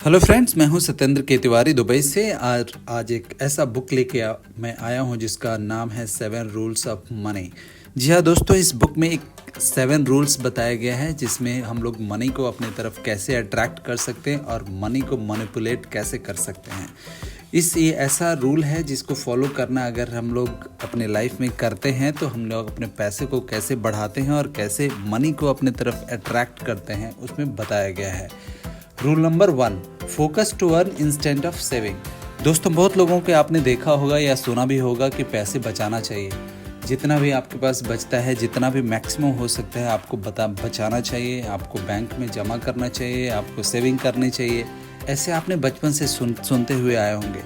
Hello friends, मैं हूं सत्येंद्र के तिवारी दुबई से। आज एक ऐसा बुक मैं आया हूं जिसका नाम है 7 रूल्स ऑफ मनी। जी हाँ दोस्तों, इस बुक में एक 7 रूल्स बताया गया है जिसमें हम लोग मनी को अपने तरफ कैसे अट्रैक्ट कर सकते हैं और मनी को मैनिपुलेट कैसे कर सकते हैं। ये ऐसा रूल है जिसको फॉलो करना अगर हम लोग अपने लाइफ में करते हैं तो हम लोग अपने पैसे को कैसे बढ़ाते हैं और कैसे मनी को अपने तरफ अट्रैक्ट करते हैं, उसमें बताया गया है। Rule number 1, focus to earn instant of saving. दोस्तों, बहुत लोगों के आपने देखा होगा या सुना भी होगा कि पैसे बचाना चाहिए। जितना भी आपके पास बचता है, जितना भी मैक्सिमम हो सकता है आपको बचाना चाहिए, आपको बैंक में जमा करना चाहिए, आपको सेविंग करनी चाहिए। ऐसे आपने बचपन से सुनते हुए आए होंगे।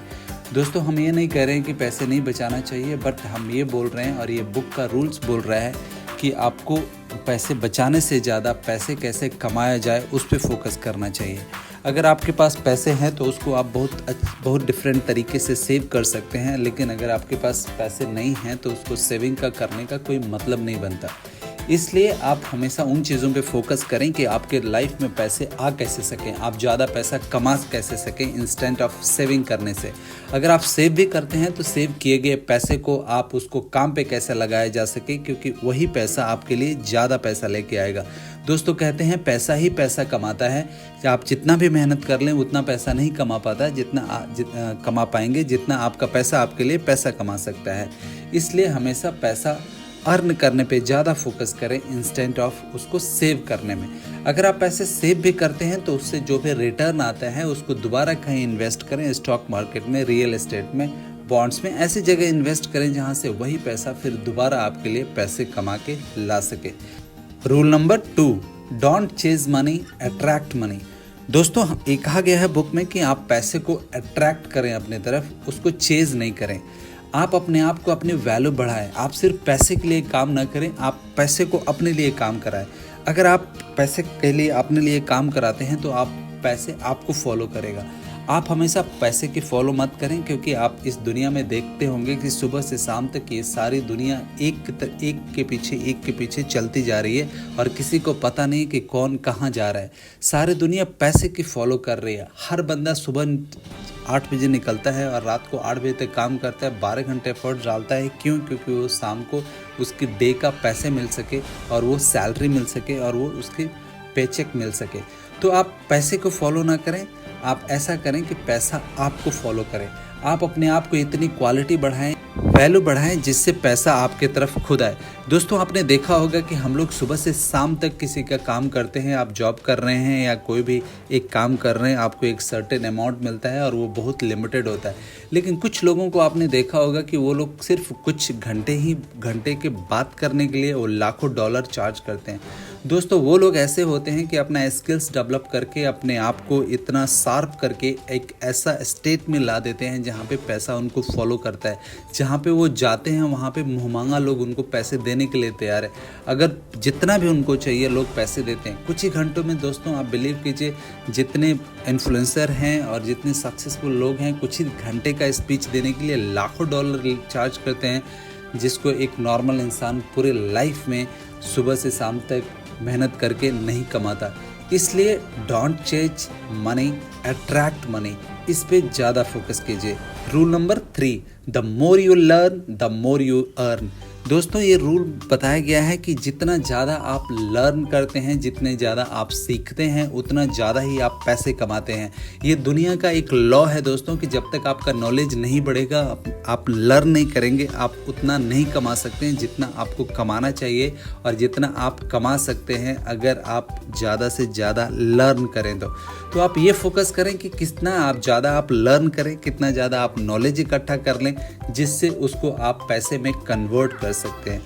दोस्तों, हम ये नहीं कह रहे हैं कि पैसे नहीं बचाना चाहिए, बट हम ये बोल रहे हैं और ये बुक का रूल्स बोल रहा है कि आपको पैसे बचाने से ज़्यादा पैसे कैसे कमाया जाए उस पर फोकस करना चाहिए। अगर आपके पास पैसे हैं तो उसको आप बहुत डिफरेंट तरीके से सेव कर सकते हैं, लेकिन अगर आपके पास पैसे नहीं हैं तो उसको सेविंग करने का कोई मतलब नहीं बनता। इसलिए आप हमेशा उन चीज़ों पे फोकस करें कि आपके लाइफ में पैसे आ कैसे सकें, आप ज़्यादा पैसा कमा कैसे सकें इंस्टेंट ऑफ सेविंग करने से। अगर आप सेव भी करते हैं तो सेव किए गए पैसे को आप उसको काम पे कैसे लगाया जा सके, क्योंकि वही पैसा आपके लिए ज़्यादा पैसा लेके आएगा। दोस्तों, कहते हैं पैसा ही पैसा कमाता है। आप जितना भी मेहनत कर लें उतना पैसा नहीं कमा पाता जितना कमा पाएंगे जितना आपका पैसा आपके लिए पैसा कमा सकता है। इसलिए हमेशा पैसा अर्न करने पे ज़्यादा फोकस करें इंस्टेंट ऑफ उसको सेव करने में। अगर आप पैसे सेव भी करते हैं तो उससे जो भी रिटर्न आता है उसको दोबारा कहीं इन्वेस्ट करें, स्टॉक मार्केट में, रियल एस्टेट में, बॉन्ड्स में, ऐसी जगह इन्वेस्ट करें जहां से वही पैसा फिर दोबारा आपके लिए पैसे कमा के ला सके। Rule number 2, don't chase money, attract money. दोस्तों, ये कहा गया है बुक में कि आप पैसे को अट्रैक्ट करें अपने तरफ, उसको चेज नहीं करें। आप अपने आप को अपनी वैल्यू बढ़ाएं। आप सिर्फ पैसे के लिए काम ना करें, आप पैसे को अपने लिए काम कराएं। अगर आप पैसे के लिए अपने लिए काम कराते हैं तो पैसे आपको फॉलो करेगा। आप हमेशा पैसे की फॉलो मत करें, क्योंकि आप इस दुनिया में देखते होंगे कि सुबह से शाम तक ये सारी दुनिया एक के पीछे चलती जा रही है और किसी को पता नहीं कि कौन कहाँ जा रहा है। सारी दुनिया पैसे की फॉलो कर रही है। हर बंदा सुबह 8 बजे निकलता है और रात को 8 बजे तक काम करता है, 12 घंटे एफर्ट डालता है। क्यों? क्योंकि वो शाम को उसकी डे का पैसे मिल सके और वो सैलरी मिल सके और वो उसकी पेचेक मिल सके। तो आप पैसे को फॉलो ना करें, आप ऐसा करें कि पैसा आपको फॉलो करे। आप अपने आप को इतनी क्वालिटी बढ़ाएं, वैल्यू बढ़ाएं जिससे पैसा आपके तरफ खुद आए। दोस्तों, आपने देखा होगा कि हम लोग सुबह से शाम तक किसी का काम करते हैं। आप जॉब कर रहे हैं या कोई भी एक काम कर रहे हैं, आपको एक सर्टेन अमाउंट मिलता है और वो बहुत लिमिटेड होता है। लेकिन कुछ लोगों को आपने देखा होगा कि वो लोग सिर्फ कुछ घंटे के बात करने के लिए वो लाखों डॉलर चार्ज करते हैं। दोस्तों, वो लोग ऐसे होते हैं कि अपना स्किल्स डेवलप करके अपने आप को इतना शार्प करके एक ऐसा स्टेट में ला देते हैं जहाँ पे पैसा उनको फॉलो करता है। जहाँ पे वो जाते हैं वहाँ पे मुँहमांगा लोग उनको पैसे देने के लिए तैयार है। अगर जितना भी उनको चाहिए लोग पैसे देते हैं। कुछ ही घंटों में दोस्तों, आप बिलीव कीजिए, जितने इन्फ्लुएंसर हैं और जितने सक्सेसफुल लोग हैं, कुछ ही घंटे का स्पीच देने के लिए लाखों डॉलर चार्ज करते हैं, जिसको एक नॉर्मल इंसान पूरे लाइफ में सुबह से शाम तक मेहनत करके नहीं कमाता। इसलिए don't chase money, attract money, इस पे ज़्यादा फोकस कीजिए। Rule number 3, the more you learn the more you earn. दोस्तों, ये रूल बताया गया है कि जितना ज़्यादा आप लर्न करते हैं, जितने ज़्यादा आप सीखते हैं, उतना ज़्यादा ही आप पैसे कमाते हैं। ये दुनिया का एक लॉ है दोस्तों कि जब तक आपका नॉलेज नहीं बढ़ेगा, आप लर्न नहीं करेंगे, आप उतना नहीं कमा सकते हैं जितना आपको कमाना चाहिए और जितना आप कमा सकते हैं अगर आप ज़्यादा से ज़्यादा लर्न करें। तो आप ये फोकस करें कि कितना आप ज़्यादा आप लर्न करें, कितना ज़्यादा आप नॉलेज इकट्ठा कर लें, जिससे उसको आप पैसे में कन्वर्ट कर सकते हैं।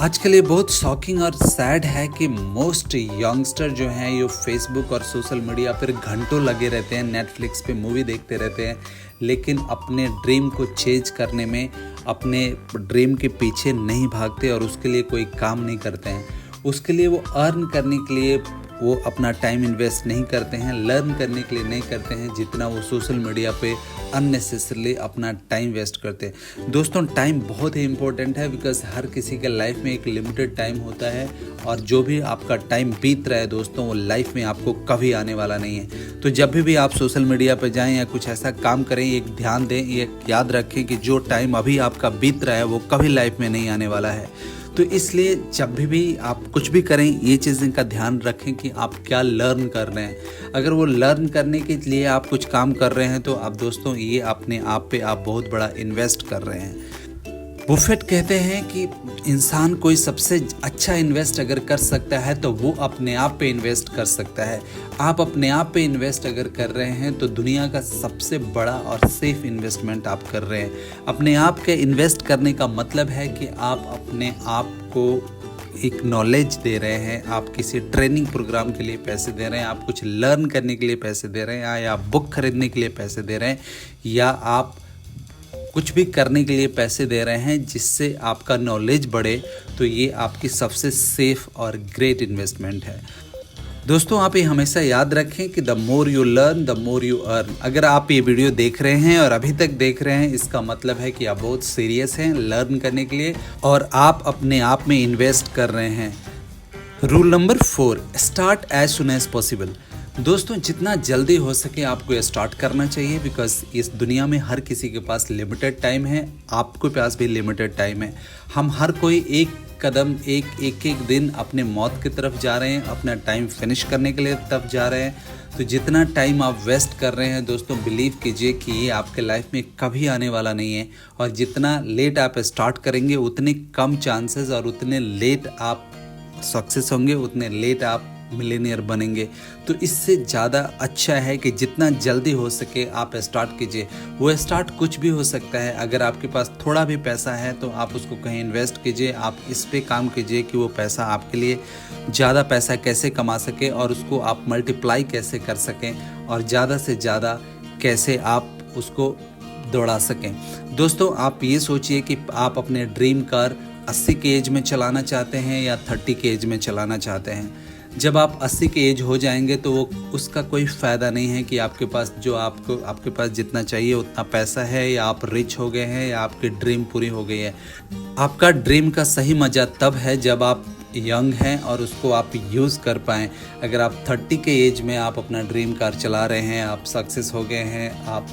आजकल ये बहुत शॉकिंग और सैड है कि मोस्ट यंगस्टर जो हैं ये फेसबुक और सोशल मीडिया पर घंटों लगे रहते हैं, नेटफ्लिक्स पे मूवी देखते रहते हैं, लेकिन अपने ड्रीम को चेज करने में, अपने ड्रीम के पीछे नहीं भागते और उसके लिए कोई काम नहीं करते हैं। उसके लिए वो अर्न करने के लिए वो अपना टाइम इन्वेस्ट नहीं करते हैं, लर्न करने के लिए नहीं करते हैं, जितना वो सोशल मीडिया पे अननेसेसरली अपना टाइम वेस्ट करते हैं। दोस्तों टाइम बहुत ही इंपॉर्टेंट है, बिकॉज हर किसी के लाइफ में एक लिमिटेड टाइम होता है और जो भी आपका टाइम बीत रहा है दोस्तों वो लाइफ में आपको कभी आने वाला नहीं है। तो जब भी आप सोशल मीडिया पे जाएं या कुछ ऐसा काम करें, एक ध्यान दें, एक याद रखें कि जो टाइम अभी आपका बीत रहा है वो कभी लाइफ में नहीं आने वाला है। तो इसलिए जब भी आप कुछ भी करें ये चीज़ें का ध्यान रखें कि आप क्या लर्न कर रहे हैं। अगर वो लर्न करने के लिए आप कुछ काम कर रहे हैं तो आप दोस्तों ये अपने आप पे आप बहुत बड़ा इन्वेस्ट कर रहे हैं। बुफेट कहते हैं कि इंसान कोई सबसे अच्छा इन्वेस्ट अगर कर सकता है तो वो अपने आप पे इन्वेस्ट कर सकता है। आप अपने आप पे इन्वेस्ट अगर कर रहे हैं तो दुनिया का सबसे बड़ा और सेफ इन्वेस्टमेंट आप कर रहे हैं। अपने आप के इन्वेस्ट करने का मतलब है कि आप अपने आप को एक नॉलेज दे रहे हैं, आप किसी ट्रेनिंग प्रोग्राम के लिए पैसे दे रहे हैं, आप कुछ लर्न करने के लिए पैसे दे रहे हैं, या आप बुक खरीदने के लिए पैसे दे रहे हैं, या आप कुछ भी करने के लिए पैसे दे रहे हैं जिससे आपका नॉलेज बढ़े, तो ये आपकी सबसे सेफ और ग्रेट इन्वेस्टमेंट है। दोस्तों आप ये हमेशा याद रखें कि the more you learn the more you earn. अगर आप ये वीडियो देख रहे हैं और अभी तक देख रहे हैं, इसका मतलब है कि आप बहुत सीरियस हैं लर्न करने के लिए और आप अपने आप में इन्वेस्ट कर रहे हैं। Rule number 4, start as soon as possible. दोस्तों जितना जल्दी हो सके आपको ये स्टार्ट करना चाहिए, बिकॉज इस दुनिया में हर किसी के पास लिमिटेड टाइम है, आपके पास भी लिमिटेड टाइम है। हम हर कोई एक कदम एक दिन अपने मौत की तरफ जा रहे हैं, अपना टाइम फिनिश करने के लिए तब जा रहे हैं। तो जितना टाइम आप वेस्ट कर रहे हैं दोस्तों, बिलीव कीजिए कि ये आपके लाइफ में कभी आने वाला नहीं है। और जितना लेट आप स्टार्ट करेंगे उतने कम चांसेस और उतने लेट आप सक्सेस होंगे, उतने लेट आप मिलेनियर बनेंगे। तो इससे ज़्यादा अच्छा है कि जितना जल्दी हो सके आप स्टार्ट कीजिए। वो स्टार्ट कुछ भी हो सकता है। अगर आपके पास थोड़ा भी पैसा है तो आप उसको कहीं इन्वेस्ट कीजिए, आप इस पे काम कीजिए कि वो पैसा आपके लिए ज़्यादा पैसा कैसे कमा सके और उसको आप मल्टीप्लाई कैसे कर सकें और ज़्यादा से ज़्यादा कैसे आप उसको दौड़ा सकें। दोस्तों आप ये सोचिए कि आप अपने ड्रीम कार 80 के एज में चलाना चाहते हैं या 30 के एज में चलाना चाहते हैं। जब आप 80 के एज हो जाएंगे तो वो उसका कोई फ़ायदा नहीं है कि आपके पास जो आपके पास जितना चाहिए उतना पैसा है, या आप रिच हो गए हैं, या आपकी ड्रीम पूरी हो गई है। आपका ड्रीम का सही मज़ा तब है जब आप यंग हैं और उसको आप यूज़ कर पाएँ। अगर आप 30 के एज में आप अपना ड्रीम कार चला रहे हैं, आप सक्सेस हो गए हैं, आप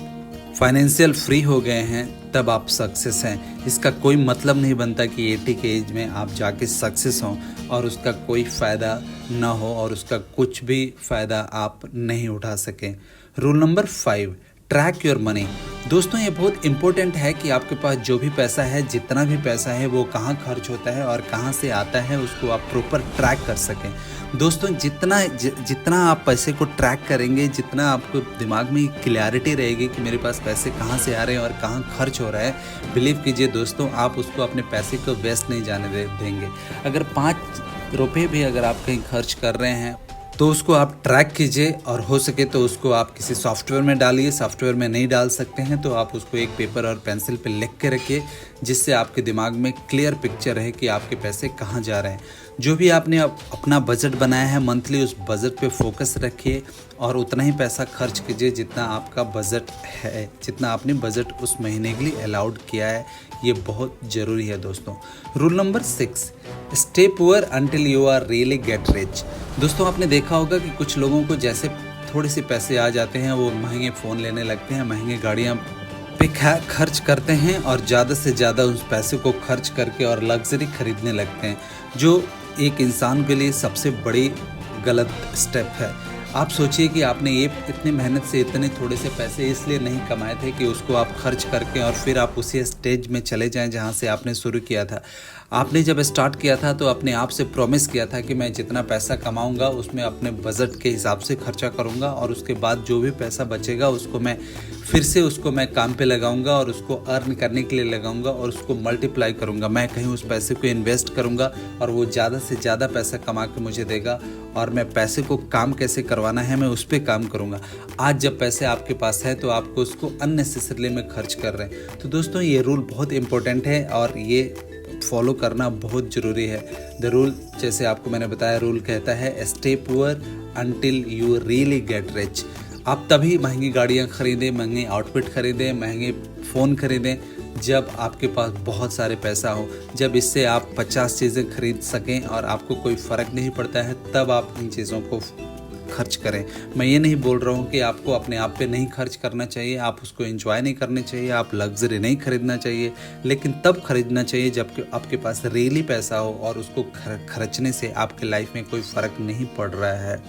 फाइनेंशियल फ्री हो गए हैं, तब आप सक्सेस हैं। इसका कोई मतलब नहीं बनता कि 80 के एज में आप जाके सक्सेस हों और उसका कोई फ़ायदा ना हो और उसका कुछ भी फ़ायदा आप नहीं उठा सकें। Rule number 5, track your money. दोस्तों ये बहुत इंपॉर्टेंट है कि आपके पास जो भी पैसा है, जितना भी पैसा है, वो कहाँ खर्च होता है और कहाँ से आता है, उसको आप प्रॉपर ट्रैक कर सकें। दोस्तों जितना आप पैसे को ट्रैक करेंगे, जितना आपको दिमाग में क्लैरिटी रहेगी कि मेरे पास पैसे कहाँ से आ रहे हैं और कहाँ खर्च हो रहा है, बिलीव कीजिए दोस्तों आप उसको अपने पैसे को वेस्ट नहीं जाने देंगे। अगर 5 रुपये भी अगर आप कहीं खर्च कर रहे हैं तो उसको आप ट्रैक कीजिए और हो सके तो उसको आप किसी सॉफ्टवेयर में डालिए। सॉफ्टवेयर में नहीं डाल सकते हैं तो आप उसको एक पेपर और पेंसिल पे लिख के रखिए, जिससे आपके दिमाग में क्लियर पिक्चर रहे कि आपके पैसे कहाँ जा रहे हैं। जो भी आपने अपना बजट बनाया है मंथली, उस बजट पे फोकस रखिए और उतना ही पैसा खर्च कीजिए जितना आपका बजट है, जितना आपने बजट उस महीने के लिए अलाउड किया है। ये बहुत ज़रूरी है दोस्तों। Rule number 6, stay poor until you are really get rich. दोस्तों आपने देखा होगा कि कुछ लोगों को जैसे थोड़े से पैसे आ जाते हैं वो महंगे फ़ोन लेने लगते हैं, महंगी गाड़ियाँ पे खर्च करते हैं और ज़्यादा से ज़्यादा उस पैसे को खर्च करके और लग्जरी खरीदने लगते हैं, जो एक इंसान के लिए सबसे बड़ी गलत स्टेप है। आप सोचिए कि आपने ये इतनी मेहनत से इतने थोड़े से पैसे इसलिए नहीं कमाए थे कि उसको आप खर्च करके और फिर आप उसी स्टेज में चले जाएं जहां से आपने शुरू किया था। आपने जब स्टार्ट किया था तो अपने आप से प्रॉमिस किया था कि मैं जितना पैसा कमाऊंगा उसमें अपने बजट के हिसाब से खर्चा करूंगा और उसके बाद जो भी पैसा बचेगा उसको मैं फिर से उसको मैं काम पे लगाऊंगा और उसको अर्न करने के लिए लगाऊंगा और उसको मल्टीप्लाई करूंगा। मैं कहीं उस पैसे को इन्वेस्ट करूंगा और वो ज़्यादा से ज़्यादा पैसा कमा के मुझे देगा और मैं पैसे को काम कैसे करवाना है मैं उस पर काम करूंगा। आज जब पैसे आपके पास है तो आपको उसको अननेसेसरली में खर्च कर रहे हैं। तो दोस्तों ये रूल बहुत इंपॉर्टेंट है और ये फॉलो करना बहुत ज़रूरी है। द रूल, जैसे आपको मैंने बताया, रूल कहता है stay poor until you really get rich. आप तभी महंगी गाड़ियाँ खरीदें, महंगे आउटफिट खरीदें, महंगे फ़ोन खरीदें जब आपके पास बहुत सारे पैसा हो। जब इससे आप 50 चीज़ें खरीद सकें और आपको कोई फ़र्क नहीं पड़ता है, तब आप इन चीज़ों को खर्च करें। मैं ये नहीं बोल रहा हूँ कि आपको अपने आप पे नहीं खर्च करना चाहिए, आप उसको एंजॉय नहीं करने चाहिए, आप लग्जरी नहीं खरीदना चाहिए, लेकिन तब खरीदना चाहिए जब आपके पास रियली पैसा हो और उसको खर्चने से आपके लाइफ में कोई फ़र्क नहीं पड़ रहा है।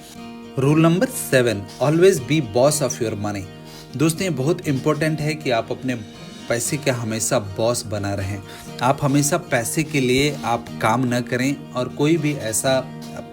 Rule number 7, always be boss of your money. दोस्तों, ये बहुत इंपॉर्टेंट है कि आप अपने पैसे का हमेशा बॉस बना रहें। आप हमेशा पैसे के लिए आप काम न करें और कोई भी ऐसा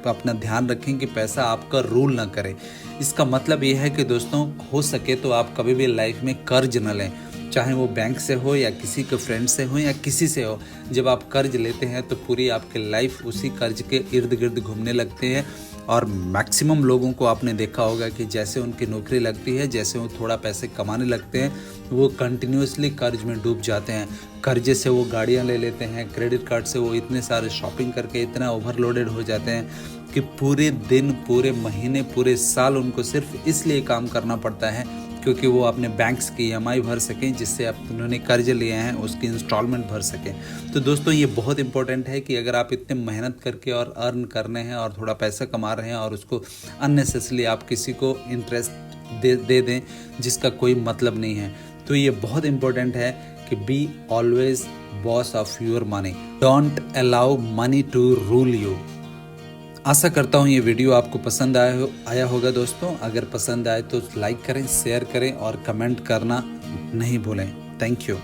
अपना ध्यान रखें कि पैसा आपका रूल ना करे। इसका मतलब ये है कि दोस्तों, हो सके तो आप कभी भी लाइफ में कर्ज न लें, चाहे वो बैंक से हो या किसी के फ्रेंड से हो या किसी से हो। जब आप कर्ज लेते हैं तो पूरी आपकी लाइफ उसी कर्ज के इर्द गिर्द घूमने लगते हैं और मैक्सिमम लोगों को आपने देखा होगा कि जैसे उनकी नौकरी लगती है, जैसे वो थोड़ा पैसे कमाने लगते हैं, वो कंटिन्यूसली कर्ज में डूब जाते हैं। कर्जे से वो गाड़ियाँ ले लेते हैं, क्रेडिट कार्ड से वो इतने सारे शॉपिंग करके इतना ओवरलोडेड हो जाते हैं कि पूरे दिन, पूरे महीने, पूरे साल उनको सिर्फ इसलिए काम करना पड़ता है क्योंकि वो अपने बैंक्स की EMI भर सकें, जिससे आप उन्होंने कर्ज लिए हैं उसकी इंस्टॉलमेंट भर सकें। तो दोस्तों, ये बहुत इंपॉर्टेंट है कि अगर आप इतने मेहनत करके और अर्न कर रहे हैं और थोड़ा पैसा कमा रहे हैं और उसको अननेसेसरली आप किसी को इंटरेस्ट दे दें जिसका कोई मतलब नहीं है, तो ये बहुत इंपॉर्टेंट है कि be always boss of your money, don't allow money to rule you. आशा करता हूँ ये वीडियो आपको पसंद आया होगा दोस्तों। अगर पसंद आए तो लाइक करें, शेयर करें और कमेंट करना नहीं भूलें। Thank you.